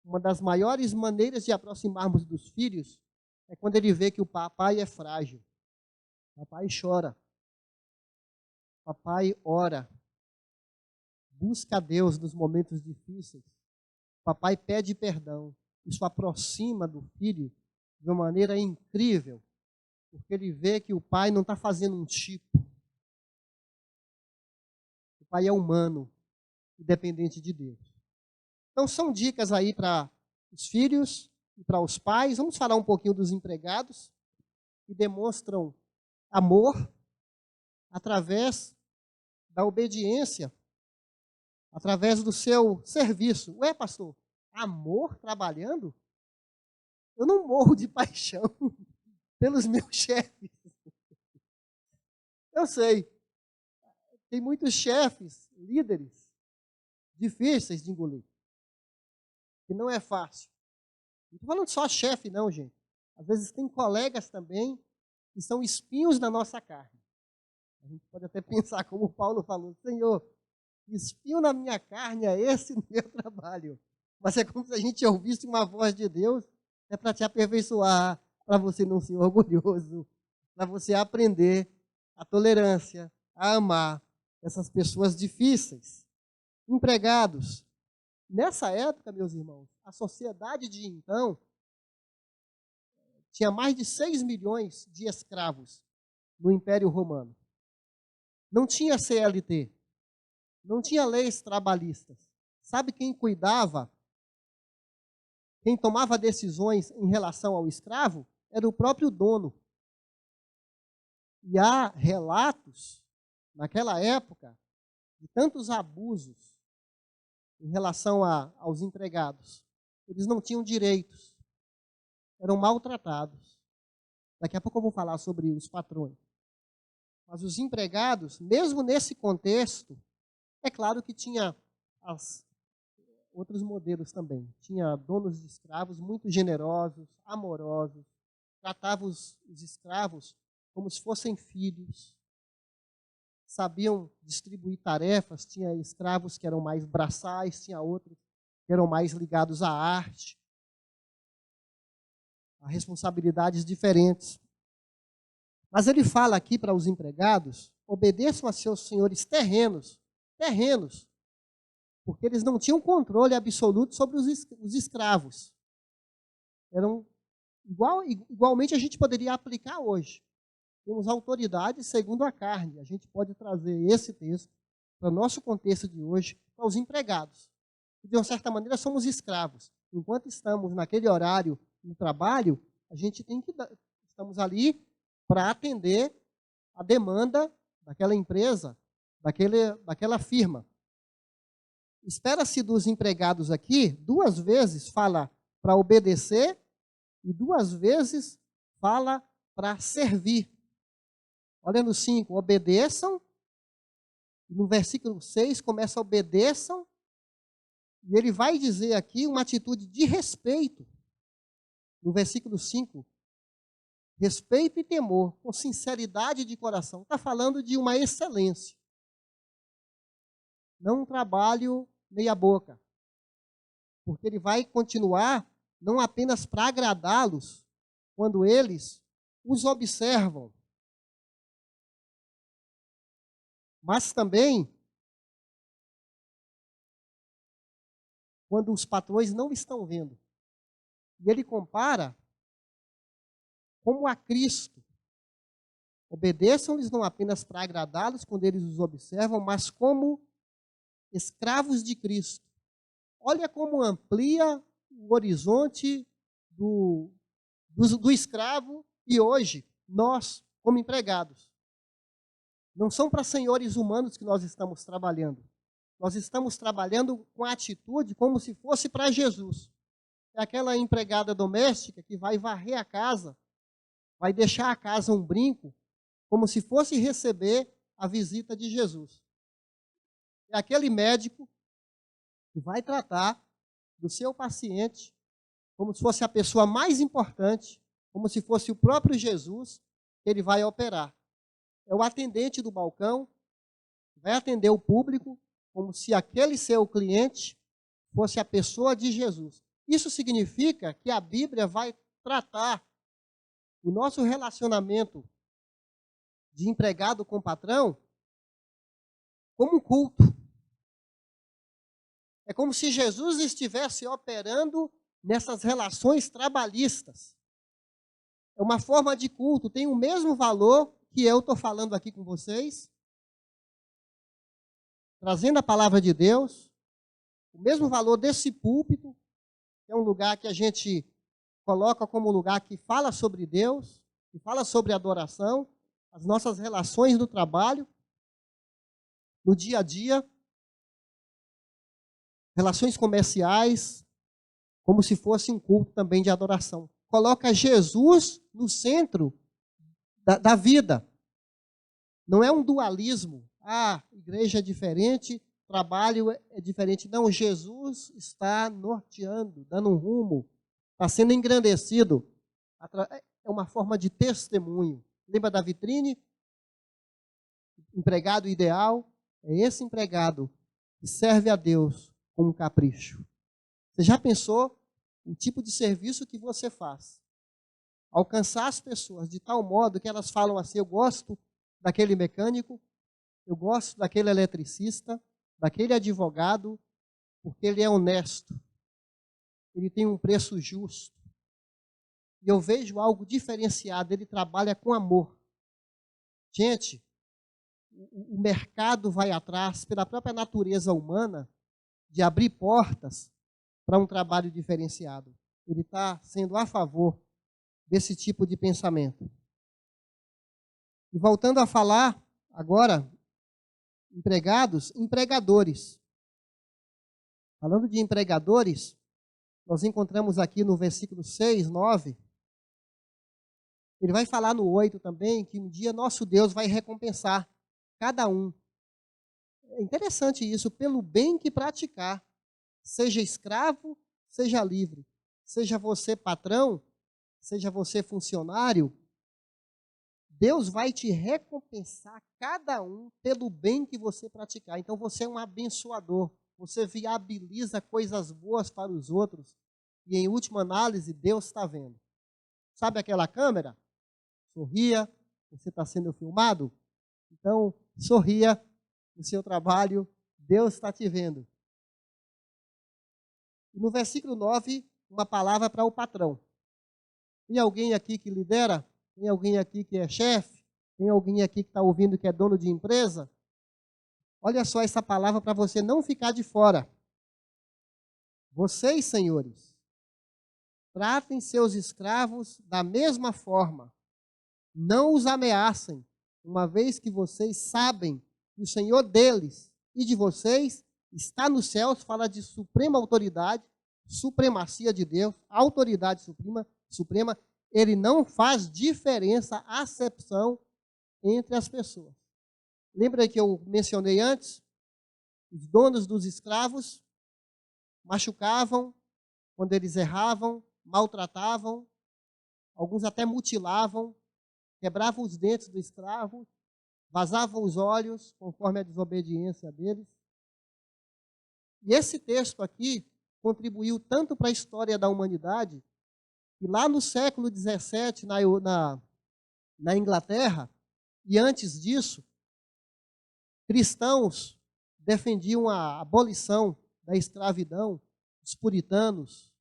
uma das maiores maneiras de aproximarmos dos filhos é quando ele vê que o papai é frágil. O papai chora. O papai ora. Busca a Deus nos momentos difíceis. O papai pede perdão. isso aproxima do filho de uma maneira incrível, porque ele vê que o pai não está fazendo um tipo. O pai é humano, independente de Deus. Então, são dicas aí para os filhos e para os pais. Vamos falar um pouquinho dos empregados, que demonstram amor através da obediência, através do seu serviço. Ué, pastor, amor trabalhando? Eu não morro de paixão pelos meus chefes. Eu sei, tem muitos chefes, líderes, difíceis de engolir. E não é fácil. Não estou falando só chefe, não, gente. Às vezes tem colegas também que são espinhos na nossa carne. A gente pode até pensar, como Paulo falou, Senhor, espinho na minha carne é esse no meu trabalho. Mas é como se a gente ouvisse uma voz de Deus, é para te aperfeiçoar, para você não ser orgulhoso, para você aprender a tolerância, a amar essas pessoas difíceis. Empregados. Nessa época, meus irmãos, a sociedade de então tinha mais de 6 milhões de escravos no Império Romano. Não tinha CLT, não tinha leis trabalhistas. Sabe quem cuidava, quem tomava decisões em relação ao escravo? Era o próprio dono. E há relatos, naquela época, de tantos abusos em relação aos empregados. Eles não tinham direitos, eram maltratados. Daqui a pouco eu vou falar sobre os patrões. Mas os empregados, mesmo nesse contexto, é claro que tinha outros modelos também. Tinha donos de escravos muito generosos, amorosos, tratavam os escravos como se fossem filhos, sabiam distribuir tarefas, tinha escravos que eram mais braçais, tinha outros que eram mais ligados à arte, a responsabilidades diferentes. Mas ele fala aqui para os empregados, obedeçam a seus senhores terrenos, porque eles não tinham controle absoluto sobre os escravos. Eram igualmente a gente poderia aplicar hoje. Temos autoridade segundo a carne. A gente pode trazer esse texto para o nosso contexto de hoje, para os empregados. De uma certa maneira, somos escravos. Enquanto estamos naquele horário no trabalho, a gente estamos ali para atender a demanda daquela empresa, daquela firma. Espera-se dos empregados aqui, 2 vezes fala para obedecer e 2 vezes fala para servir. Olha no 5, obedeçam. No versículo 6 começa obedeçam. E ele vai dizer aqui uma atitude de respeito. No versículo 5, respeito e temor, com sinceridade de coração. Está falando de uma excelência. Não um trabalho meia boca. Porque ele vai continuar não apenas para agradá-los, quando eles os observam, mas também quando os patrões não estão vendo. E ele compara como a Cristo. Obedeçam-lhes não apenas para agradá-los quando eles os observam, mas como escravos de Cristo. Olha como amplia o horizonte do escravo e hoje, nós, como empregados. Não são para senhores humanos que nós estamos trabalhando. Nós estamos trabalhando com a atitude como se fosse para Jesus. É aquela empregada doméstica que vai varrer a casa, vai deixar a casa um brinco, como se fosse receber a visita de Jesus. É aquele médico que vai tratar do seu paciente como se fosse a pessoa mais importante, como se fosse o próprio Jesus que ele vai operar. É o atendente do balcão, vai atender o público como se aquele seu cliente fosse a pessoa de Jesus. Isso significa que a Bíblia vai tratar o nosso relacionamento de empregado com patrão como um culto. É como se Jesus estivesse operando nessas relações trabalhistas. É uma forma de culto, tem o mesmo valor que eu estou falando aqui com vocês, trazendo a palavra de Deus, o mesmo valor desse púlpito, que é um lugar que a gente coloca como lugar que fala sobre Deus, que fala sobre adoração, as nossas relações no trabalho, no dia a dia, relações comerciais, como se fosse um culto também de adoração. Coloca Jesus no centro da vida. Não é um dualismo. Igreja é diferente, trabalho é diferente. Não, Jesus está norteando, dando um rumo, está sendo engrandecido. É uma forma de testemunho. Lembra da vitrine? Empregado ideal é esse empregado que serve a Deus com um capricho. Você já pensou o tipo de serviço que você faz? Alcançar as pessoas de tal modo que elas falam assim: eu gosto daquele mecânico, eu gosto daquele eletricista, daquele advogado, porque ele é honesto, ele tem um preço justo. E eu vejo algo diferenciado, ele trabalha com amor. Gente, o mercado vai atrás, pela própria natureza humana, de abrir portas para um trabalho diferenciado. Ele está sendo a favor desse tipo de pensamento. E voltando a falar agora, empregados, empregadores. Falando de empregadores, nós encontramos aqui no versículo 6, 9, ele vai falar no 8 também, que um dia nosso Deus vai recompensar cada um. É interessante isso, pelo bem que praticar, seja escravo, seja livre, seja você patrão, seja você funcionário, Deus vai te recompensar cada um pelo bem que você praticar. Então você é um abençoador, você viabiliza coisas boas para os outros e em última análise Deus está vendo. Sabe aquela câmera? Sorria, você está sendo filmado? Então sorria no seu trabalho, Deus está te vendo. E no versículo 9, uma palavra para o patrão. Tem alguém aqui que lidera? Tem alguém aqui que é chefe? Tem alguém aqui que está ouvindo que é dono de empresa? Olha só essa palavra para você não ficar de fora. Vocês, senhores, tratem seus escravos da mesma forma. Não os ameacem, uma vez que vocês sabem que o Senhor deles e de vocês está nos céus, fala de suprema autoridade, supremacia de Deus, autoridade suprema. Ele não faz diferença, acepção entre as pessoas. Lembra que eu mencionei antes? Os donos dos escravos machucavam quando eles erravam, maltratavam, alguns até mutilavam, quebravam os dentes do escravo, vazavam os olhos conforme a desobediência deles. E esse texto aqui contribuiu tanto para a história da humanidade, que lá no século XVII, na Inglaterra, e antes disso, cristãos defendiam a abolição da escravidão, os puritanos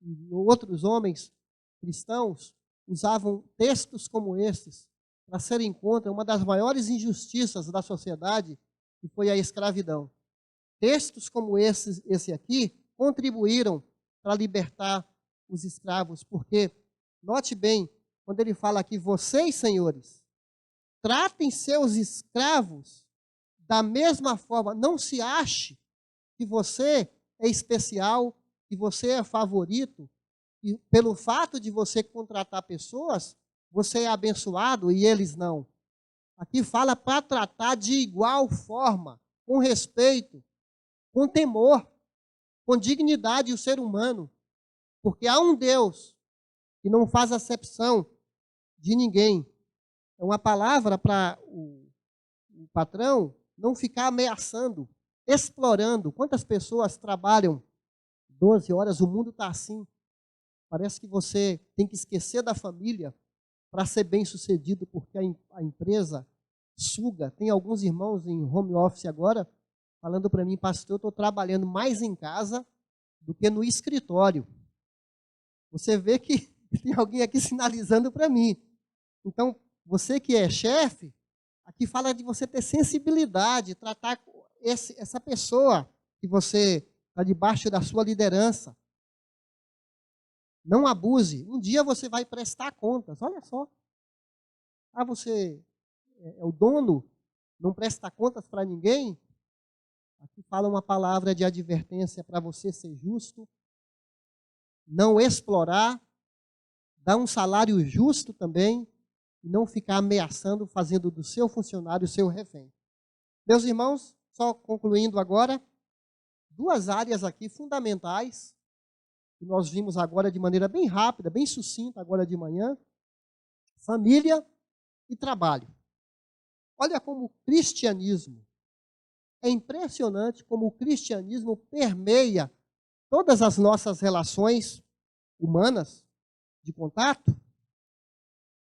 e outros homens cristãos usavam textos como estes para serem contra uma das maiores injustiças da sociedade, que foi a escravidão. Textos como esse aqui contribuíram para libertar os escravos, porque, note bem, quando ele fala aqui, vocês, senhores, tratem seus escravos da mesma forma, não se ache que você é especial, que você é favorito, e pelo fato de você contratar pessoas, você é abençoado e eles não. Aqui fala para tratar de igual forma, com respeito, com temor, com dignidade o ser humano, porque há um Deus que não faz acepção de ninguém. É uma palavra para o patrão não ficar ameaçando, explorando. Quantas pessoas trabalham 12 horas, o mundo está assim. Parece que você tem que esquecer da família para ser bem sucedido, porque a empresa suga. Tem alguns irmãos em home office agora, falando para mim, pastor, eu estou trabalhando mais em casa do que no escritório. Você vê que tem alguém aqui sinalizando para mim. Então, você que é chefe, aqui fala de você ter sensibilidade, tratar essa pessoa que você está debaixo da sua liderança. Não abuse. Um dia você vai prestar contas. Olha só. Ah, você é o dono, não presta contas para ninguém? Aqui fala uma palavra de advertência para você ser justo, não explorar, dar um salário justo também, e não ficar ameaçando, fazendo do seu funcionário o seu refém. Meus irmãos, só concluindo agora, duas áreas aqui fundamentais, que nós vimos agora de maneira bem rápida, bem sucinta, agora de manhã: família e trabalho. Olha como o cristianismo, é impressionante como o cristianismo permeia todas as nossas relações humanas de contato,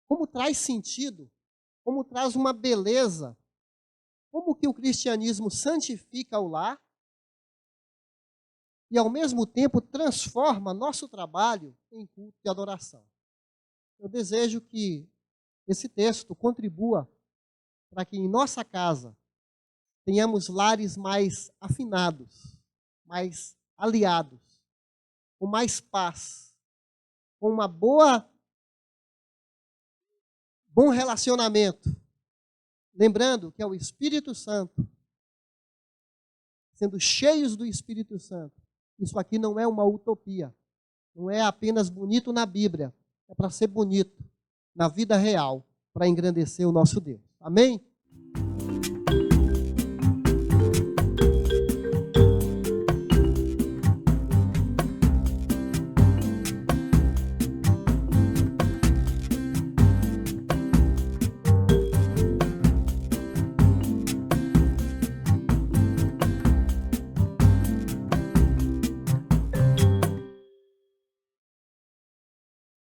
como traz sentido, como traz uma beleza, como que o cristianismo santifica o lar e, ao mesmo tempo, transforma nosso trabalho em culto de adoração. Eu desejo que esse texto contribua para que em nossa casa tenhamos lares mais afinados, mais aliados, com mais paz, com uma bom relacionamento. Lembrando que é o Espírito Santo, sendo cheios do Espírito Santo. Isso aqui não é uma utopia, não é apenas bonito na Bíblia, é para ser bonito na vida real, para engrandecer o nosso Deus. Amém?